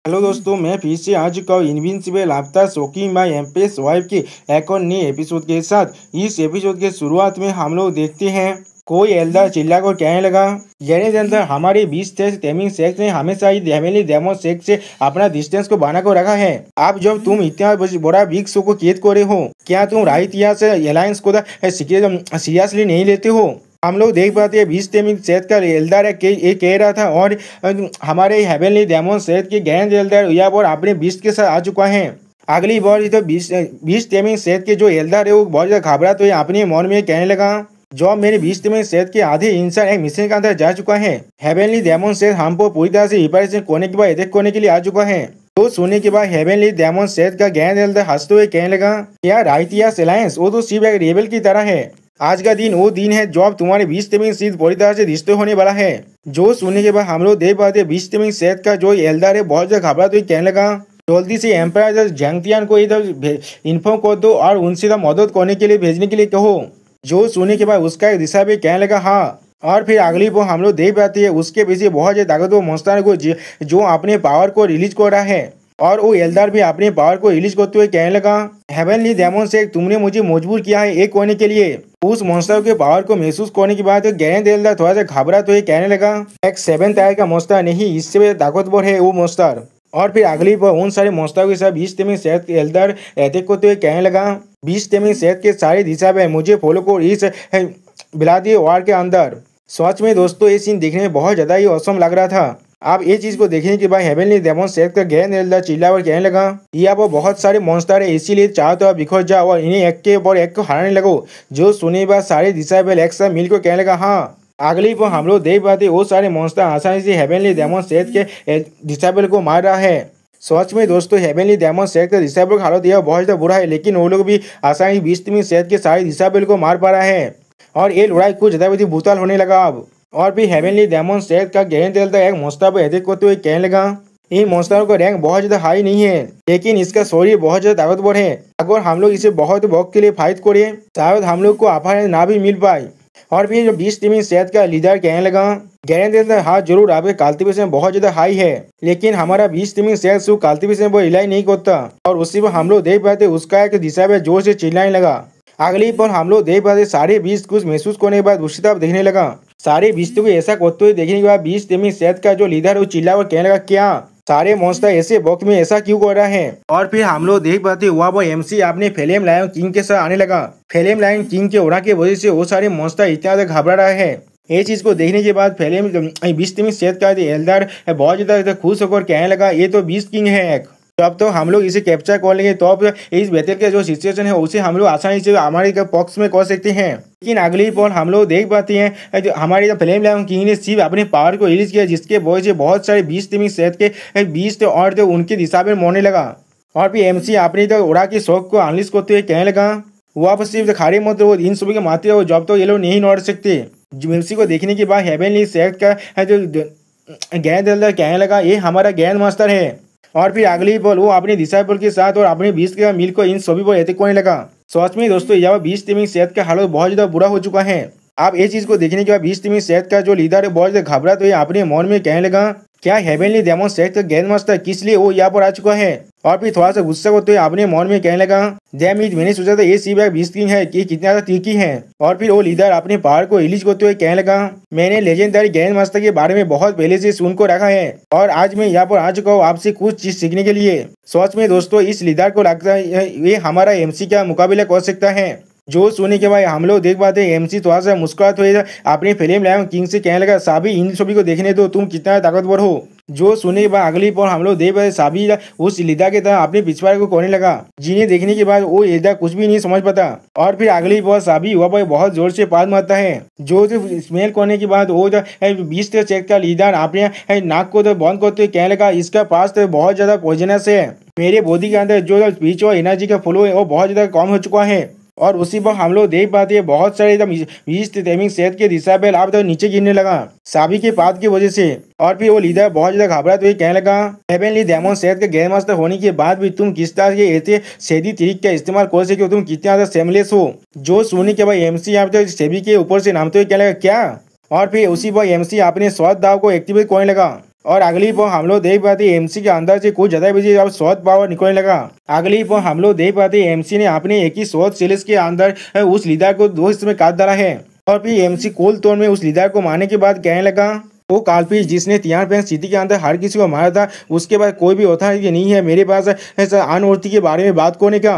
Hello दोस्तों, मैं फिर से आ चुका हूँ invincible after shocking by empress wife के एक और नए एपिसोड के साथ। इस एपिसोड के शुरुआत में हम लोग देखते हैं कोई एल्डर चिल्ला कर कहने लगा, यानी जनता हमारे 20 टेमिंग सेक्स ने हमेशा ही फैमिली डेमो सेक्स से अपना डिस्टेंस को बना कर रखा है। अब जब तुम इतना बड़ा बिग शो को कैद करे हो, क्या तुम राइट से अलायंस को सीरियसली नहीं लेते हो? हम लोग देख पाते हैं 20 सेट का एल्डर ये कह रहा था और हमारे हेवनली डेमन सेट के गैंड एल्डर यहाँ पर अपने 20 के साथ आ चुका है। अगली बार तो 20 टेमिंग सेट के जो एल्डर है वो बहुत ज्यादा घबरा तो अपने मन में कहने लगा, जो मेरे 20 टेमिंग सेट के आधे इंसान एक मिशन के अंदर जा चुका है। हेवनली डेमन सेट हमको पूरी तरह से रिपेयरेशन करने के बाद अटैक करने के लिए आ चुका है। तो सुनने के बाद हेवनली डेमन सेट का गैंड एल्डर हंसते हुए कहने लगा, क्या राइटियस अलायंस वो तो सिर्फ एक रेबल की तरह है। आज का दिन वो दिन है जब तुम्हारे 20 टेमिंग सीट पूरी तरह से रिश्ते होने वाला है। जो सुनने के बाद हम लोग देख पाते 20 टेमिंग सेट का जो एल्डर है बहुत ज्यादा घबरा तो कहने लगा, जल्दी से एम्पायर जंगतियान को इधर इन्फॉर्म कर दो और उनसे मदद करने के लिए भेजने के लिए कहो। जो सुनने के बाद उसका एक दिशा भी कहने लगा हाँ। और फिर अगली वो हम लोग देख पाते हैं उसके पीछे बहुत ज्यादा ताकतवर मॉन्स्टर को जो अपने पावर को रिलीज कर रहा है और वो एल्डर भी अपने पावर को रिलीज करते हुए कहने लगा, हेवनली डेमन से तुमने मुझे मजबूर किया है एक होने के लिए। उस मॉन्स्टर के पावर को महसूस करने के बाद गैंड एल्डर थोड़ा सा घबरा तो कहने लगा, एक 7th टायर का मॉन्स्टर नहीं, इससे ताकतवर है वो मॉन्स्टर। और फिर अगली बार उन सारे मॉन्स्टर के साथ 20 टेमिंग सेट के एल्डर अटैक करते हुए कहने लगा, 20 टेमिंग सेट के सारे दिशा में मुझे फॉलो को इस बिलादी वार के अंदर। सच में दोस्तों ये सीन देखने में बहुत ज्यादा ही औसम लग रहा था। अब ये चीज को देखने के बाद हेवनली डेमन सेट का गैंड एल्डर चिल्ला और कहने लगा, यहाँ पर बहुत सारे मॉन्स्टर है, इसीलिए चाहो तो आप बिखर जाओ और इन्हें एक के ऊपर एक को हराने लगो। जो सुने बाद सारे डिसाइबल एक साथ मिलकर कहने लगा हाँ। अगली पर हम लोग देख पाते वो सारे मॉन्स्टर आसानी से हेवनली डेमन सेट के डिसाइबल को मार रहा है। सच में दोस्तों हेवनली डेमन सेट का डिसाइबल का हालत यह बहुत ज्यादा बुरा है, लेकिन वो लोग भी आसानी 20 टेमिंग सेट के सारे डिसाइबल को मार पा रहा है और ये लड़ाई कुछ ज्यादा भूताल होने लगा अब। और भी हेवनली डेमन सेट का गैंड एल्डर एक मॉन्स्टर पर अटैक करते हुए कहने लगा, इन मॉन्स्टर का रैंक बहुत ज्यादा हाई नहीं है, लेकिन इसका शरीर बहुत ज्यादा ताकतवर है। अगर हम लोग इसे बहुत वक्त के लिए फाइट करें शायद हम लोग को आफर ना भी मिल पाए। और फिर जो 20 टेमिंग सेट का लीडर कहने लगा, गैंड एल्डर हाँ जरूर आपके कल्टीवेशन बहुत ज्यादा हाई है, लेकिन हमारा 20 टेमिंग सेट से कल्टीवेशन वो रिलाई नहीं करता। और उसी पर हम लोग देख पाते उसका एक दिशा में जोर से चिल्लाने लगा। अगली पर हम लोग देख पाते सारे 20 कुछ महसूस करने के बाद दूसरी तरफ देखने लगा। सारे 20 को ऐसा करते हुए देखने के बाद 20 टेमिंग सेट का जो लीडर वो चिल्ला और कहने लगा, क्या सारे मॉन्स्टर ऐसे वक्त में ऐसा क्यों कर रहा है। और फिर हम लोग देख पाते हुआ वो एमसी अपने फ्लेम लायन किंग के साथ आने लगा। फ्लेम लायन किंग के उड़ा की वजह से वो सारे मॉन्स्टर इतना ज्यादा घबरा रहा है। ये चीज को देखने के बाद फ्लेम 20 टेमिंग सेट का एल्डर बहुत ज्यादा खुश होकर कहने लगा, ये तो 20 किंग है एक। तो अब तो हम लोग इसे कैप्चर कर लेंगे तो अब इस बैटल का जो सिचुएशन है उसे हम लोग आसानी से हमारे पक्ष में कर सकते हैं। लेकिन अगली पॉल हम लोग देख पाते हैं जो हमारे फ्लेम लायन किंग ने सिर्फ अपने पावर को रिलीज किया, जिसके वजह से बहुत सारे 20 टेमिंग सेट के 20 और तो उनके दिशा में मरने लगा। और फिर एमसी अपनी तो उड़ा की शौक को अनलिश करते हुए कहने लगा, वो आप सिर्फ खारे मत वो इन सभी के मारते हो, जब तो ये लोग नहीं लड़ सकते। एमसी को देखने के बाद हेवनली सेट का जो गैंड एल्डर कहने लगा, ये हमारा गैंड मास्टर है। और फिर अगली बॉल वो अपने डिसाइबल के साथ और अपने 20 के मिल को इन सभी पर अटैक करने लगा। सच में दोस्तों यहाँ 20 टेमिंग सेट का हालत बहुत ज्यादा बुरा हो चुका है। अब ये चीज को देखने के बाद 20 टेमिंग सेट का जो लीडर है बहुत ज्यादा घबरा तो अपने मन में कहने लगा, क्या हेवनली डेमन सेट का गैंड मास्टर किस लिए वो यहाँ पर आ चुका है। और फिर थोड़ा सा गुस्सा करते हुए अपने मन में कहने लगा, डैम इट, मैंने सोचा था ये सिर्फ 20 किंग है कि कितना ज्यादा तीखी है। और फिर वो लीडर अपने पावर को रिलीज करते हुए कहने लगा, मैंने लेजेंडरी गैंड मास्टर के बारे में बहुत पहले से सुन को रखा है और आज मैं यहाँ पर आ चुका हूँ आपसे कुछ चीज सीखने के लिए। सच में दोस्तों इस लीडर को लगता है ये हमारा एमसी का मुकाबला कर सकता है। जो सुनने के बाद हम लोग देख पाते हैं एमसी थोड़ा सा मुस्कुराते हुए अपने फ्लेम लायन किंग से कहने लगा, साबी इन सभी को देखने दो, तुम कितना ताकतवर हो। जो सुनने के बाद अगली पर हम लोग देख पाते साबी उस लीडर के तरह अपने पिछवाड़े को करने लगा, जिन्हें देखने के बाद वो लीडर कुछ भी नहीं समझ पाता। और फिर अगली पर साबी हुआ पर बहुत जोर से पाद मारता है। जो स्मेल करने के बाद वो 20 चेक का लीडर अपने नाक को तो बंद करते कहने लगा, इसका पास तो बहुत ज्यादा पॉइजनस है, मेरे बॉडी के अंदर जो स्पिरिचुअल एनर्जी का फ्लो है वो बहुत ज्यादा कम हो चुका है। और उसी पर हम लोग देख पाते हैं बहुत सारे 20 टेमिंग सेट के डिसाइबल अब तो नीचे गिरने लगा साबी के पाद की वजह से। और फिर वो लीडर बहुत ज्यादा घबरा तो कहने लगा, हेवनली डेमन सेट के गैंड मास्टर होने के बाद भी तुम किस तरह के ऐसे सेदी तरीक का इस्तेमाल कर सके, तुम कितना ज्यादा सेमलेस हो। जो सुनने के बाद एमसी यहाँ तो सेबी के ऊपर से नामते हुए कहने लगा, क्या। और फिर उसी पर एमसी अपने स्वाद दाव को एक्टिवेट करने लगा। और अगली पर हम लोग देख पाते एमसी के अंदर से कुछ ज्यादा बिजी अब शॉट पावर निकलने लगा। अगली पर हम लोग देख पाते एमसी ने अपने एक ही शॉट सीरीज के अंदर उस लीडर को 2 हिस्से में काट डाला है। और फिर एमसी कोल तौर में उस लीडर को मारने के बाद कहने लगा वो कालपीस जिसने तियानपेन सिटी के अंदर हर किसी को मारा था, उसके बाद कोई भी होता है कि नहीं है मेरे पास ऐसा अनवर्ती के बारे में बात करने का।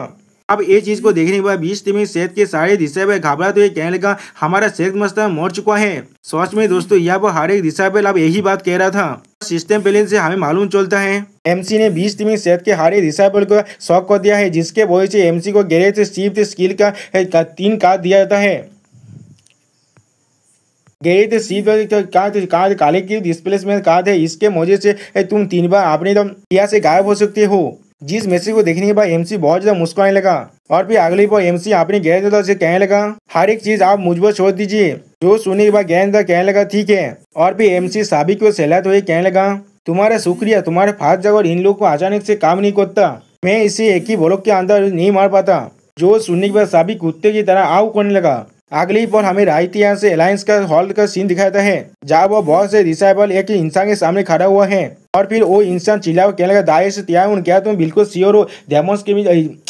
अब ये चीज को देखने के बाद 20 टीमी सेहत के सारे दिशा पे घबरा तो ये कहने लगा हमारा सेहत मस्ता मर चुका है। सच में दोस्तों यहाँ पर हर एक दिशा पे अब यही बात कह रहा था। सिस्टम प्लान से हमें मालूम चलता है एमसी ने 20 टीमी सेहत के हर एक दिशा को शॉक कर दिया है, जिसके वजह से एमसी को गैरेज स्टीव स्किल का 3 कार्ड दिया जाता है। गैरेज स्टीव कार्ड काले की डिस्प्लेसमेंट कार्ड है, इसके वजह से तुम 3 बार अपने इंडिया से गायब हो सकते हो। जिस मैसेज को देखने के बाद एमसी बहुत ज्यादा मुस्कुराने लगा। और फिर अगली पर एमसी अपने गैरेज से कहने लगा हर एक चीज आप मुझ पर छोड़ दीजिए। जो सुनने के बाद गैरेज कहने लगा ठीक है। और फिर एमसी साबिक को सहलाते हुए कहने लगा तुम्हारा शुक्रिया, तुम्हारे फास्ट जगह और इन लोगों को अचानक से काम नहीं करता, मैं इसे एक ही ब्लॉक के अंदर नहीं मार पाता। जो सुनने के बाद साबिक कुत्ते की तरह आउ करने लगा। अगली पर हमें राइटिया से अलायंस का हॉल का सीन दिखाता है, जहाँ वो बहुत से डिसाइबल एक इंसान के सामने खड़ा हुआ है। और फिर वो इंसान चिल्ला कहने लगा दाएश त्याग क्या तुम बिल्कुल श्योर हो डेमोस के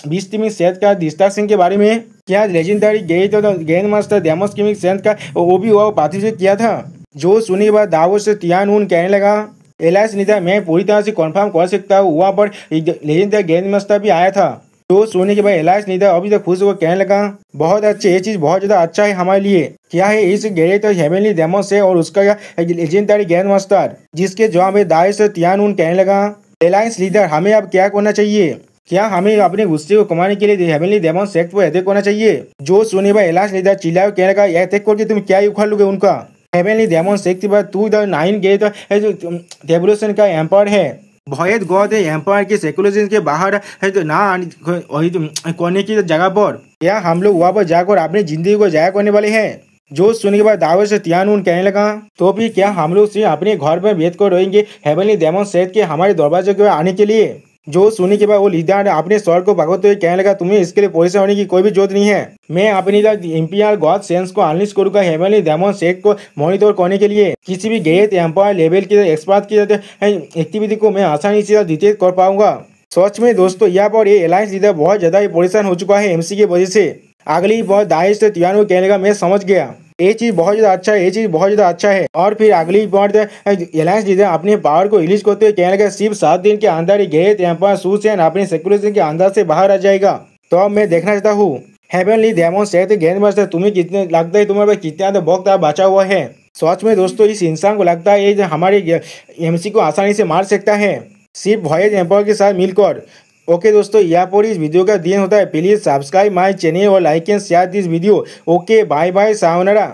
20 टीमी सेहत का दिस्ता सिंह के बारे में? क्या लेजेंडरी गेंद मास्टर डेमोस की सेहत का वो भी हुआ पार्टिसिपेट किया था? जो सुनने के बाद दावो से तियान कहने लगा एलायंस नेता मैं पूरी तरह से कन्फर्म कर सकता हूँ वहाँ पर लेजेंडरी गेंद मास्टर भी आया था। तो सोने के बाद एलायंस नेता अभी तक खुश होकर कहने लगा बहुत अच्छे, ये चीज बहुत ज्यादा अच्छा है हमारे लिए। क्या है इस गैरेज तो हेवनली डेमोस है और उसका लेजेंडरी ग्रैंड मास्टर, जिसके जवाब में दाइश त्यान कहने लगा एलायंस लीडर हमें अब क्या करना चाहिए? क्या हमें अपने गुस्से को कमाने के लिए हेवनली डेमोस सेक्ट पर अटैक करना चाहिए? जो सुने बाद एलायंस लीडर चिल्लाए कहने लगा अटैक करके तुम क्या उखाड़ लोगे उनका? हेवनली डेमोस सेक्ट के बाद 2 गेट रेवोल्यूशन का एम्पायर है, भयद गॉड एम्पायर के सेकुलरिज्म के बाहर है तो ना करने की जगह पर क्या हम लोग वहाँ पर जाकर अपनी जिंदगी को जाया करने वाले हैं? जो सुनने के बाद दावे से त्यान कहने लगा तो फिर क्या हम लोग सिर्फ अपने घर पर बैठ कर रहेंगे हेवनली डेमन सेट के हमारे दरवाजे के आने के लिए? जो सुनने के बाद वो लीडर अपने स्वर को भगवते हुए कहने लगा तुम्हें इसके लिए परेशान होने की कोई भी जरूरत नहीं है। मैं अपनी इंपीरियल गॉड सेंस को अनलिश करूंगा हेवनली डेमन सेट को मॉनिटर करने के लिए। किसी भी ग्रेट एम्पायर लेवल के एक्सपर्ट की एक्टिविटी को मैं आसानी से डिटेक्ट कर पाऊंगा। सच में दोस्तों यहाँ पर ये अलायंस लीडर बहुत ज्यादा परेशान हो चुका है एमसी की वजह से। अगली बार दाइश से तियान कहने लगा मैं समझ गया, ये चीज बहुत ज्यादा अच्छा है, ये चीज बहुत ज्यादा अच्छा है। और फिर अगली बार एलायंस लीडर अपने पावर को रिलीज करते हुए कहने लगा सिर्फ 7 दिन के अंदर ही ग्रेट एम्पायर सूचैन अपने सेक्युलरिज्म के अंदर से बाहर आ जाएगा। तो अब मैं देखना चाहता हूँ हेवनली डेमन सेट गेंद मास्टर तुम्हें कितने लगता है तुम्हारे पास कितना वक्त बचा हुआ है? सच में दोस्तों इस इंसान को लगता है ये हमारे एमसी को आसानी से मार सकता है सिर्फ वॉयज एम्पायर के साथ मिलकर। ओके दोस्तों यहाँ पर इस वीडियो का दिन होता है, प्लीज सब्सक्राइब माय चैनल और like and share this video. Okay bye bye sayonara.